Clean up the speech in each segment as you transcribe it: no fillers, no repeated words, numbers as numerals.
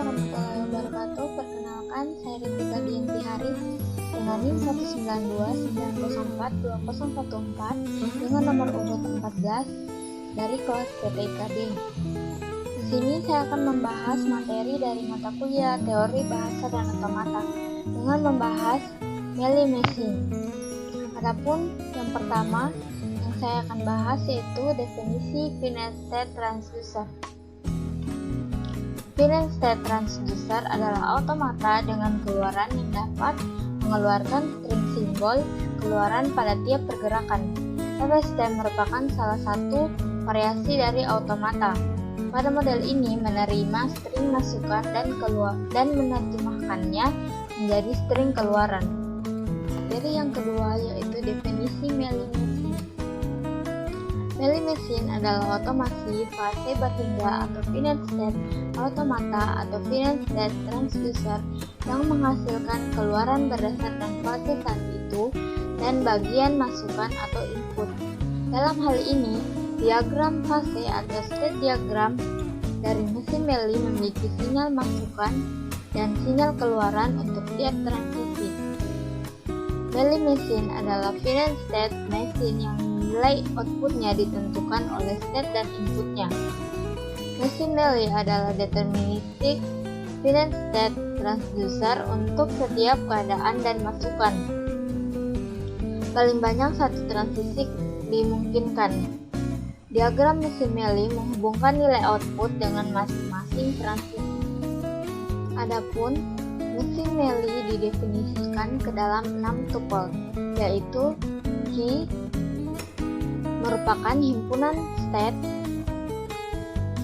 warahmatullahi wabarakatuh. Perkenalkan, saya Rifika Dianti Haris dengan NIM 192904214 dengan nomor urut 14 dari kelas PTIKD. Di sini saya akan membahas materi dari mata kuliah Teori Bahasa dan Otomata dengan membahas Mealy Machine. Adapun yang pertama yang saya akan bahas yaitu definisi finite state transducer. Finite state transducer adalah automata dengan keluaran yang dapat mengeluarkan string simbol keluaran pada tiap pergerakan. FST merupakan salah satu variasi dari automata. Pada model ini menerima string masukan dan menerjemahkannya menjadi string keluaran. Materi yang kedua yaitu definisi Mealy Machine. Mealy Machine adalah otomasi fase berhingga atau finite state automata atau finite state transducer yang menghasilkan keluaran berdasarkan fase saat itu dan bagian masukan atau input. Dalam hal ini, diagram fase atau state diagram dari mesin Mealy memiliki sinyal masukan dan sinyal keluaran untuk tiap transisi. Mealy Machine adalah finite state machine yang nilai outputnya ditentukan oleh state dan inputnya. Mesin Mealy adalah deterministic finite state transducer untuk setiap keadaan dan masukan. Paling banyak satu transisi dimungkinkan. Diagram mesin Mealy menghubungkan nilai output dengan masing-masing transisi. Adapun mesin Mealy didefinisikan ke dalam 6 tupel, yaitu key merupakan himpunan state,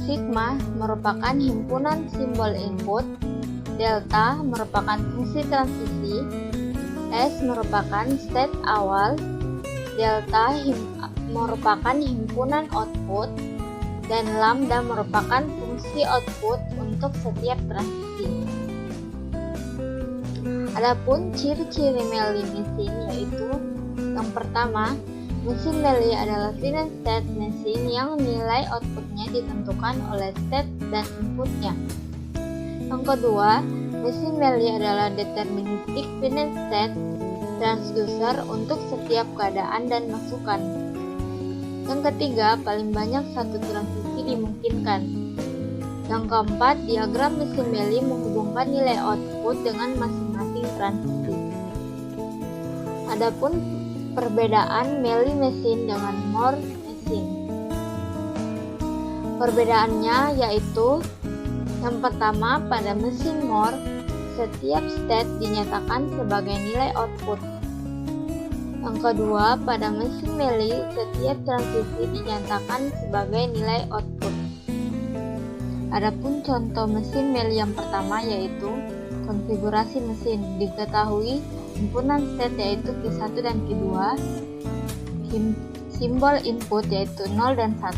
sigma merupakan himpunan simbol input, delta merupakan fungsi transisi, S merupakan state awal, delta merupakan himpunan output, dan lambda merupakan fungsi output untuk setiap transisi. Adapun ciri-ciri Mealy Machine yaitu yang pertama, mesin Mealy adalah finite state machine yang nilai outputnya ditentukan oleh state dan inputnya. Yang kedua, mesin Mealy adalah deterministic finite state transducer untuk setiap keadaan dan masukan. Yang ketiga, paling banyak satu transisi dimungkinkan. Yang keempat, diagram mesin Mealy menghubungkan nilai output dengan masing-masing transisi. Adapun perbedaan Mealy Machine dengan Moore Machine. Perbedaannya yaitu yang pertama, pada mesin Moore, setiap state dinyatakan sebagai nilai output. Yang kedua, pada mesin Mealy, setiap transisi dinyatakan sebagai nilai output. Adapun contoh mesin Mealy yang pertama yaitu konfigurasi mesin. Diketahui himpunan state yaitu Q1 dan Q2, simbol input yaitu 0 dan 1,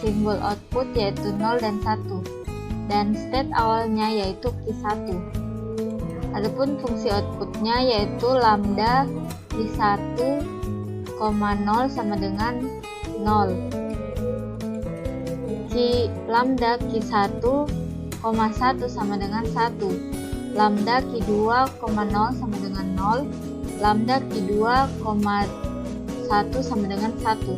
simbol output yaitu 0 dan 1, dan state awalnya yaitu Q1. Adapun fungsi outputnya yaitu lambda Q1, 0 sama dengan 0. Lambda Q1, 1 sama dengan 1. Lambda Q2, 0 sama dengan 0. Lambda Q2, 1 sama dengan 1.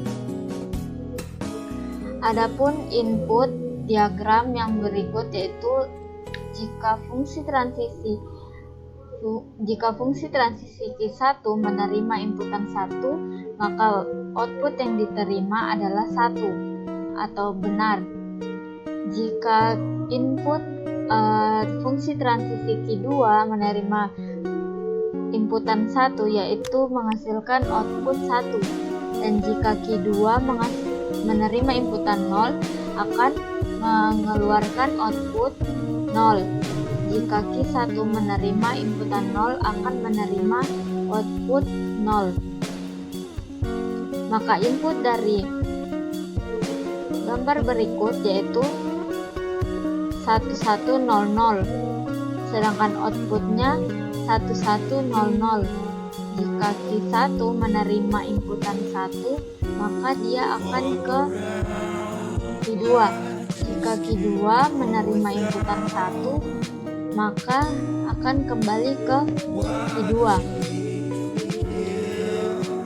Adapun input diagram yang berikut yaitu jika fungsi transisi Q1 menerima inputan 1, maka output yang diterima adalah 1 atau benar. Jika input fungsi transisi Q2 menerima inputan 1, yaitu menghasilkan output 1, dan jika Q2 menerima inputan 0, akan mengeluarkan output 0. Jika Q1 menerima inputan 0, akan menerima output 0. Maka input dari gambar berikut yaitu 1100, sedangkan outputnya 1100. Jika Q1 menerima inputan 1, maka dia akan ke Q2. Jika Q2 menerima inputan 1, maka akan kembali ke Q2.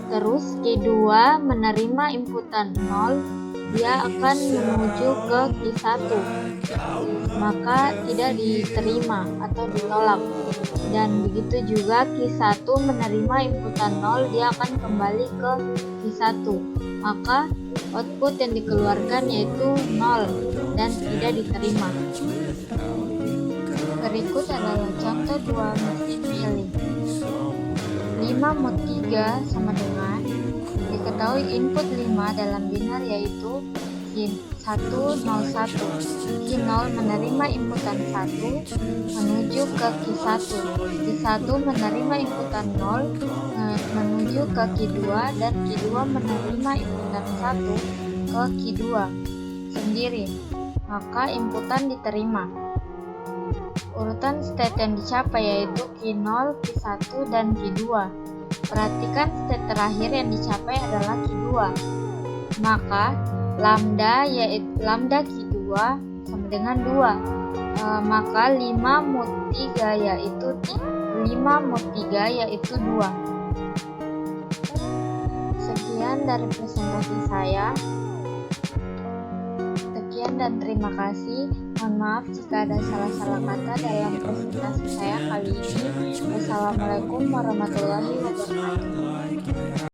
Terus Q2 menerima inputan 0, dia akan menuju ke Q1, maka tidak diterima atau ditolak. Dan begitu juga Q1 menerima inputan 0, dia akan kembali ke Q1, maka output yang dikeluarkan yaitu 0 dan tidak diterima. Berikut adalah contoh 2 mesin milih. 5 mod 3 sama dengan, diketahui input 5 dalam biner yaitu Q101. Q0 menerima inputan 1 menuju ke Q1. Q1 menerima inputan 0 menuju ke Q2, dan Q2 menerima inputan 1 ke Q2 sendiri, maka inputan diterima. Urutan state yang dicapai yaitu Q0, Q1, dan Q2. Perhatikan state terakhir yang dicapai adalah Q2, maka lambda Q2 sama dengan 2, maka 5 mod 3 yaitu 2. Sekian dari presentasi saya. Sekian dan terima kasih. Mohon maaf jika ada salah-salah kata dalam presentasi saya kali ini. Wassalamualaikum warahmatullahi wabarakatuh.